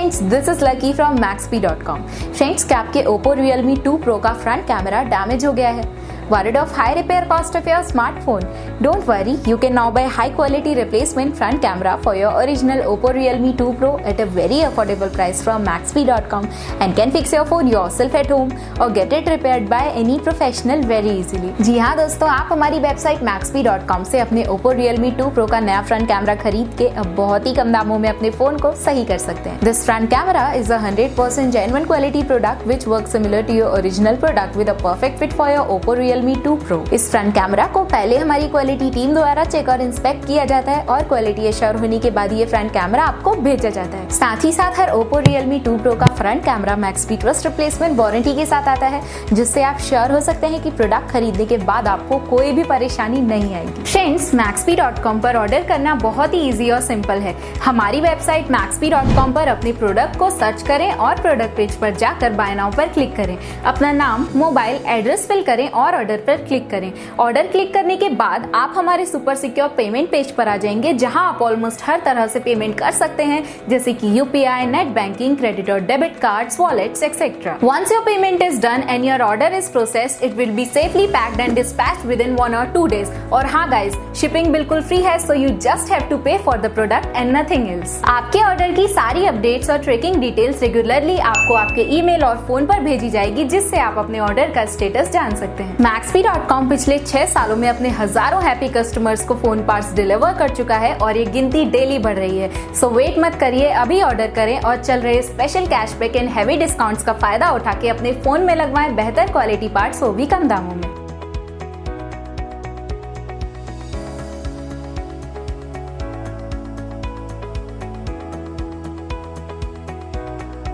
Friends, this is lucky from Maxbhi.com। Friends, क्या आपके Oppo Realme 2 Pro का front camera damage हो गया है? Worried of high repair cost of your smartphone? Don't worry, you can now buy high quality replacement front camera for your original Oppo Realme 2 Pro at a very affordable price from Maxbhi.com and can fix your phone yourself at home or get it repaired by any professional very easily। जी हाँ दोस्तों, आप हमारी website Maxbhi.com से अपने Oppo Realme 2 Pro का नया front camera खरीद के अब बहुत ही कम दामों में अपने फोन को सही कर सकते हैं। This front camera is a 100% genuine quality product which works similar to your original product with a perfect fit for your Oppo Realme 2 Pro। इस फ्रंट कैमरा को पहले हमारी क्वालिटी टीम द्वारा चेक और इंस्पेक्ट किया जाता है और क्वालिटी एश्योर होने के बाद ये फ्रंट कैमरा आपको भेजा जाता है। साथ ही साथ हर Oppo Realme 2 Pro का front camera Maxbhi trust replacement warranty के साथ आता है, जिससे आप श्योर हो सकते हैं कि प्रोडक्ट खरीदने के बाद आपको कोई भी परेशानी नहीं आएगी। फ्रेंड्स, Maxbhi.com पर ऑर्डर करना बहुत ही इजी और सिंपल है। हमारी वेबसाइट Maxbhi.com पर अपने प्रोडक्ट को सर्च करें और प्रोडक्ट पेज पर जाकर बाय नाउ पर क्लिक करें। अपना नाम, मोबाइल, एड्रेस फिल करें और ऑर्डर पर क्लिक करें। ऑर्डर क्लिक करने के बाद आप हमारे सुपर सिक्योर पेमेंट पेज पर आ जाएंगे, जहां आप ऑलमोस्ट हर तरह से पेमेंट कर सकते हैं, जैसे कि UPI, नेट बैंकिंग, क्रेडिट और debit cards, wallets etcetera. Once your payment is done and your order is processed, it will be safely packed and dispatched within 1 or 2 days। और हाँ गाइस, शिपिंग बिल्कुल free है, so you just have to pay for the product and nothing else। आपके order की सारी updates और tracking details regularly आपको आपके ईमेल और फोन पर भेजी जाएगी, जिससे आप अपने ऑर्डर का स्टेटस जान सकते हैं। Maxbhi.com पिछले 6 सालों में अपने हजारों हैप्पी कस्टमर्स को फोन पार्ट्स डिलीवर कर चुका है और ये गिनती डेली बढ़ रही है। सो वेट मत करिए, अभी ऑर्डर करें और चल रहे special cashback and heavy discounts का फायदा उठा के अपने फोन में लगवाएं बेहतर क्वालिटी पार्ट्स, वो भी कम दामों में।